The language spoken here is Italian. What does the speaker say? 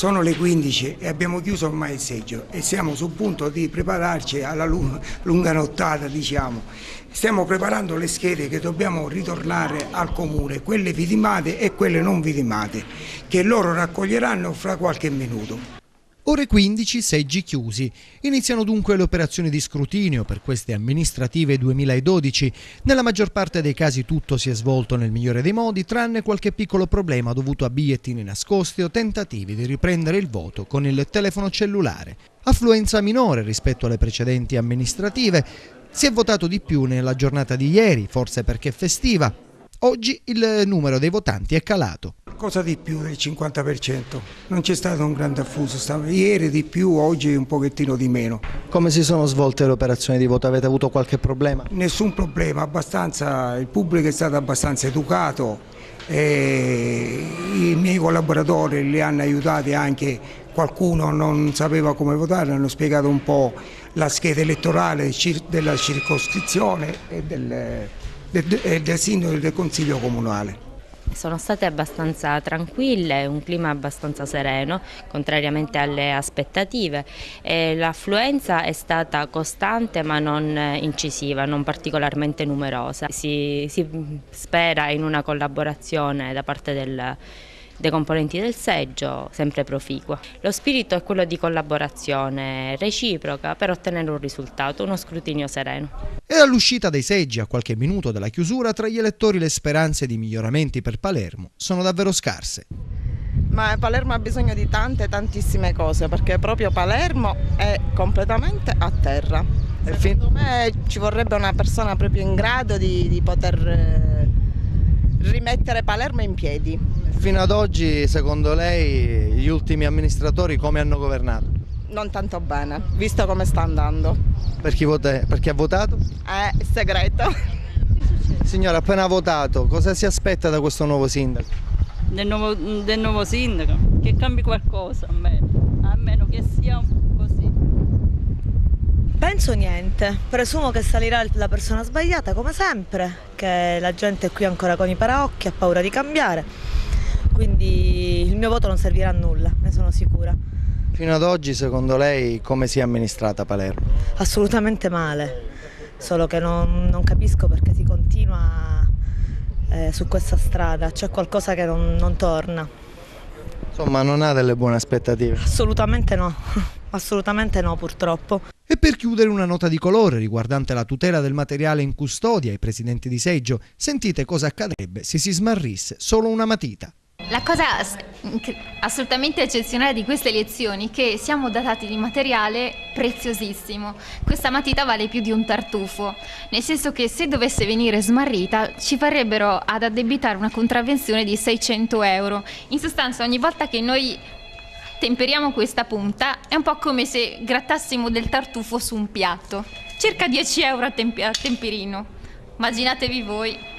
Sono le 15 e abbiamo chiuso ormai il seggio e siamo sul punto di prepararci alla lunga nottata, diciamo. Stiamo preparando le schede che dobbiamo ritornare al comune, quelle vidimate e quelle non vidimate, che loro raccoglieranno fra qualche minuto. Ore 15, seggi chiusi. Iniziano dunque le operazioni di scrutinio per queste amministrative 2012. Nella maggior parte dei casi tutto si è svolto nel migliore dei modi, tranne qualche piccolo problema dovuto a bigliettini nascosti o tentativi di riprendere il voto con il telefono cellulare. Affluenza minore rispetto alle precedenti amministrative. Si è votato di più nella giornata di ieri, forse perché è festiva. Oggi il numero dei votanti è calato. Cosa di più del 50%? Non c'è stato un grande affuso, ieri di più, oggi un pochettino di meno. Come si sono svolte le operazioni di voto? Avete avuto qualche problema? Nessun problema, il pubblico è stato abbastanza educato, i miei collaboratori li hanno aiutati anche, qualcuno non sapeva come votare, hanno spiegato un po' la scheda elettorale della circoscrizione e del sindaco e del consiglio comunale. Sono state abbastanza tranquille, un clima abbastanza sereno, contrariamente alle aspettative. L'affluenza è stata costante ma non incisiva, non particolarmente numerosa. Si spera in una collaborazione da parte dei componenti del seggio sempre proficua. Lo spirito è quello di collaborazione reciproca per ottenere un risultato, uno scrutinio sereno. E all'uscita dei seggi, a qualche minuto dalla chiusura, tra gli elettori le speranze di miglioramenti per Palermo sono davvero scarse. Ma Palermo ha bisogno di tantissime cose, perché proprio Palermo è completamente a terra. Secondo me ci vorrebbe una persona proprio in grado di poter rimettere Palermo in piedi. Fino ad oggi, secondo lei, gli ultimi amministratori come hanno governato? Non tanto bene, visto come sta andando. Per chi ha votato? È segreto. Signora, appena votato, cosa si aspetta da questo nuovo sindaco? Del nuovo sindaco? Che cambi qualcosa, a meno che sia così. Penso niente, presumo che salirà la persona sbagliata come sempre, che la gente è qui ancora con i paraocchi, ha paura di cambiare, quindi il mio voto non servirà a nulla, ne sono sicura. Fino ad oggi, secondo lei, come si è amministrata Palermo? Assolutamente male, solo che non capisco perché si continua su questa strada, c'è qualcosa che non torna. Insomma, non ha delle buone aspettative? Assolutamente no, purtroppo. E per chiudere una nota di colore riguardante la tutela del materiale in custodia ai presidenti di seggio, sentite cosa accadrebbe se si smarrisse solo una matita. La cosa assolutamente eccezionale di queste elezioni è che siamo dotati di materiale preziosissimo. Questa matita vale più di un tartufo, nel senso che se dovesse venire smarrita ci farebbero ad addebitare una contravvenzione di 600 euro. In sostanza, ogni volta che noi temperiamo questa punta è un po' come se grattassimo del tartufo su un piatto. Circa 10 euro a temperino. Immaginatevi voi.